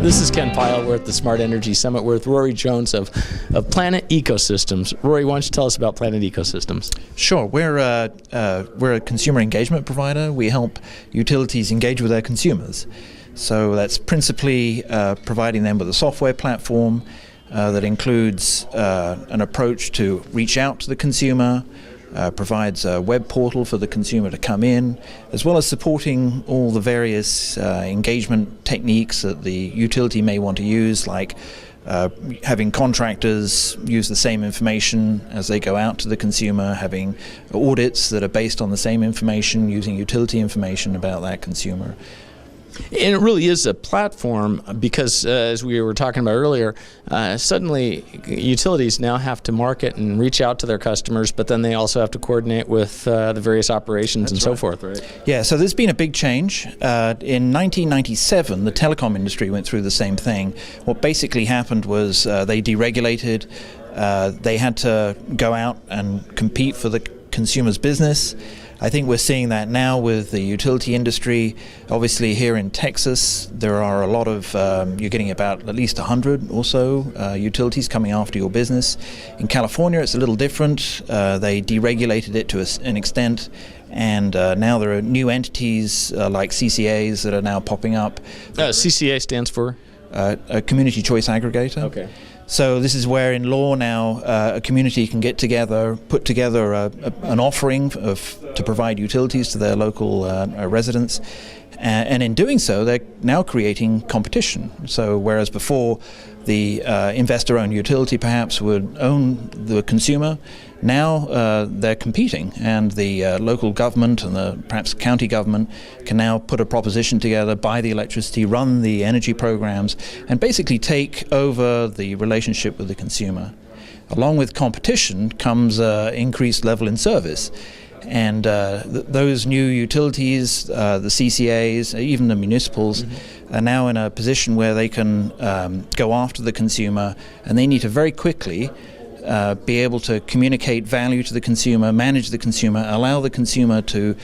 This is Ken Pyle. We're at the Smart Energy Summit. We're with Rory Jones of Planet Ecosystems. Rory, why don't you tell us about Planet Ecosystems? Sure. We're a consumer engagement provider. We help utilities engage with their consumers. So that's principally providing them with a software platform that includes an approach to reach out to the consumer, provides a web portal for the consumer to come in, as well as supporting all the various engagement techniques that the utility may want to use, like having contractors use the same information as they go out to the consumer, having audits that are based on the same information, using utility information about that consumer. And it really is a platform because, as we were talking about earlier, suddenly utilities now have to market and reach out to their customers, but then they also have to coordinate with the various operations and so forth, right? Yeah, so there's been a big change. In 1997, the telecom industry went through the same thing. What basically happened was they deregulated. They had to go out and compete for the consumer's business. I think we're seeing that now with the utility industry. Obviously here in Texas, there are a lot of, you're getting about at least 100 or so utilities coming after your business. In California, it's a little different. They deregulated it to an extent, and now there are new entities like CCAs that are now popping up. CCA stands for? A community choice aggregator. Okay. So this is where in law now a community can get together, put together an offering to provide utilities to their local residents, and in doing so they're now creating competition. So whereas before the investor-owned utility perhaps would own the consumer, now they're competing, and the local government and the perhaps county government can now put a proposition together, buy the electricity, run the energy programs, and basically take over the relationship with the consumer. Along with competition comes increased level in service. And those new utilities, the CCAs, even the municipals, are now in a position where they can go after the consumer, and they need to very quickly be able to communicate value to the consumer, manage the consumer, allow the consumer to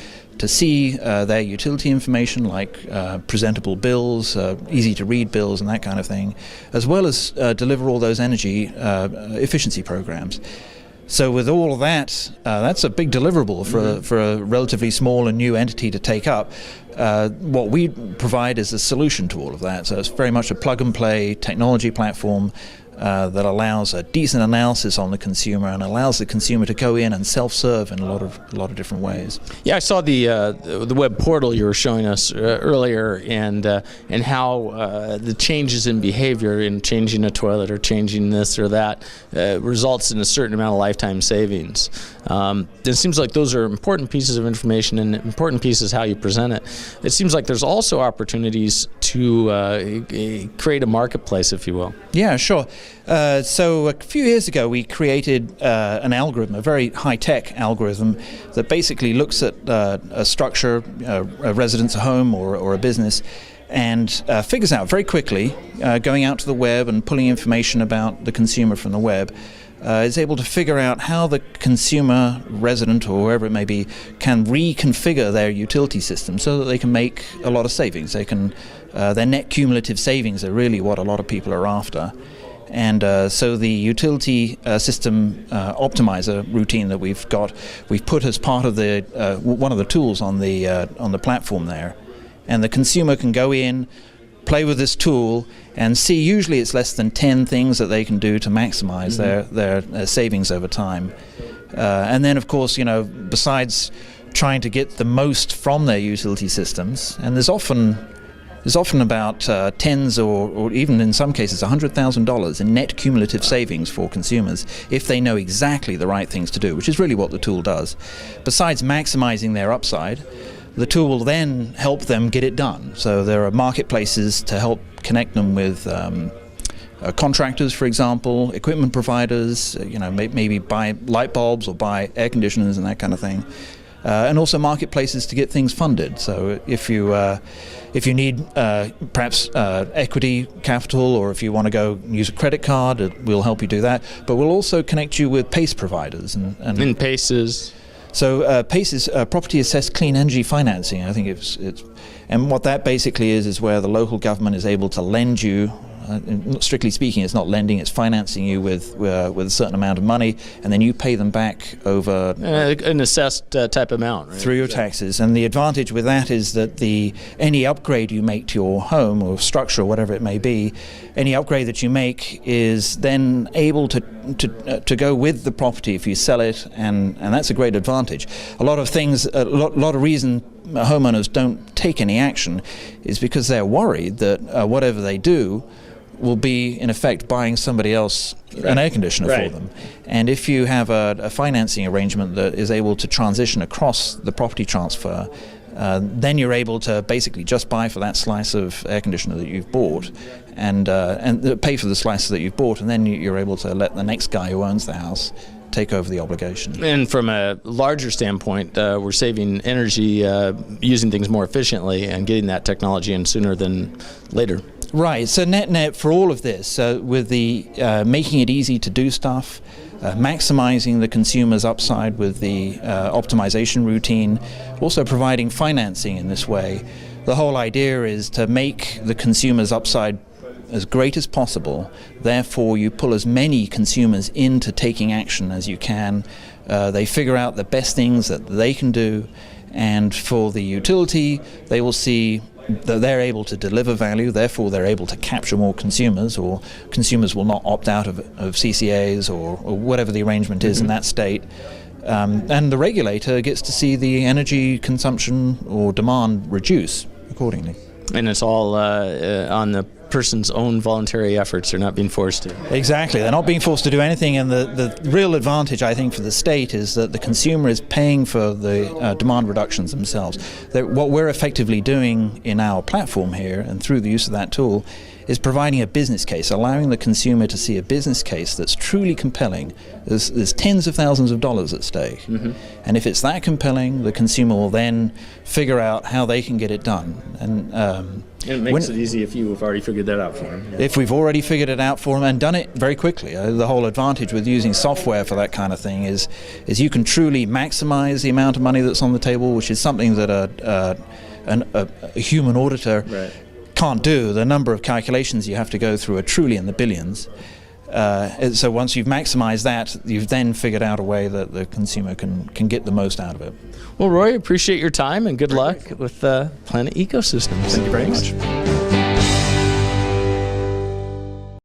see their utility information, like presentable bills, easy to read bills and that kind of thing, as well as deliver all those energy efficiency programs. So with all of that, that's a big deliverable for a relatively small and new entity to take up. What we provide is a solution to all of that. So it's very much a plug-and-play technology platform that allows a decent analysis on the consumer and allows the consumer to go in and self-serve in a lot of different ways. Yeah, I saw the web portal you were showing us earlier, and how the changes in behavior in changing a toilet or changing this or that results in a certain amount of lifetime savings. It seems like those are important pieces of information and important pieces how you present it. It seems like there's also opportunities to create a marketplace, if you will. Yeah, sure. So a few years ago we created an algorithm, a very high-tech algorithm that basically looks at a structure, a residence, a home or a business, and figures out very quickly, going out to the web and pulling information about the consumer from the web, is able to figure out how the consumer, resident, or whoever it may be, can reconfigure their utility system so that they can make a lot of savings. They can, their net cumulative savings are really what a lot of people are after. And so the utility system optimizer routine that we've put as part of the one of the tools on the platform there, and the consumer can go in, play with this tool, and see, usually it's less than 10 things that they can do to maximize their savings over time. And then of course, besides trying to get the most from their utility systems, and there's often about tens or even in some cases $100,000 in net cumulative savings for consumers if they know exactly the right things to do, which is really what the tool does. Besides maximizing their upside, the tool will then help them get it done. So there are marketplaces to help connect them with contractors, for example, equipment providers, maybe buy light bulbs or buy air conditioners and that kind of thing. And also marketplaces to get things funded. So if you need perhaps equity capital, or if you want to go use a credit card, we'll help you do that. But we'll also connect you with PACE providers. And PACE is? So PACE is Property Assessed Clean Energy Financing. I think and what that basically is where the local government is able to lend you. Strictly speaking, it's not lending; it's financing you with a certain amount of money, and then you pay them back over an assessed type amount, right? Through your taxes. And the advantage with that is that any upgrade you make to your home or structure or whatever it may be, any upgrade that you make is then able to go with the property if you sell it, and that's a great advantage. A lot of reason homeowners don't take any action is because they're worried that whatever they do will be in effect buying somebody else an air conditioner for them. And if you have a financing arrangement that is able to transition across the property transfer, then you're able to basically just buy for that slice of air conditioner that you've bought and pay for the slice that you've bought, and then you're able to let the next guy who owns the house take over the obligation. And from a larger standpoint, we're saving energy, using things more efficiently and getting that technology in sooner than later. Right. So net for all of this, with the making it easy to do stuff, maximizing the consumer's upside with the optimization routine, also providing financing in this way, the whole idea is to make the consumer's upside as great as possible. Therefore, you pull as many consumers into taking action as you can. They figure out the best things that they can do, and for the utility, they will see that they're able to deliver value, therefore they're able to capture more consumers, or consumers will not opt out of CCAs or whatever the arrangement is in that state. And the regulator gets to see the energy consumption or demand reduce accordingly. And it's all on the person's own voluntary efforts. They're not being forced to. Exactly. They're not being forced to do anything, and the real advantage, I think, for the state is that the consumer is paying for the demand reductions themselves. What we're effectively doing in our platform here, and through the use of that tool, is providing a business case, allowing the consumer to see a business case that's truly compelling. There's tens of thousands of dollars at stake. Mm-hmm. And if it's that compelling, the consumer will then figure out how they can get it done. And it makes it easy if you have already figured that out for them. Yeah. If we've already figured it out for them and done it very quickly. The whole advantage with using software for that kind of thing is you can truly maximize the amount of money that's on the table, which is something that a human auditor can't do. The number of calculations you have to go through are truly in the billions. So once you've maximized that, you've then figured out a way that the consumer can get the most out of it. Well, Roy, appreciate your time and good luck with Planet Ecosystems. Thank you very much.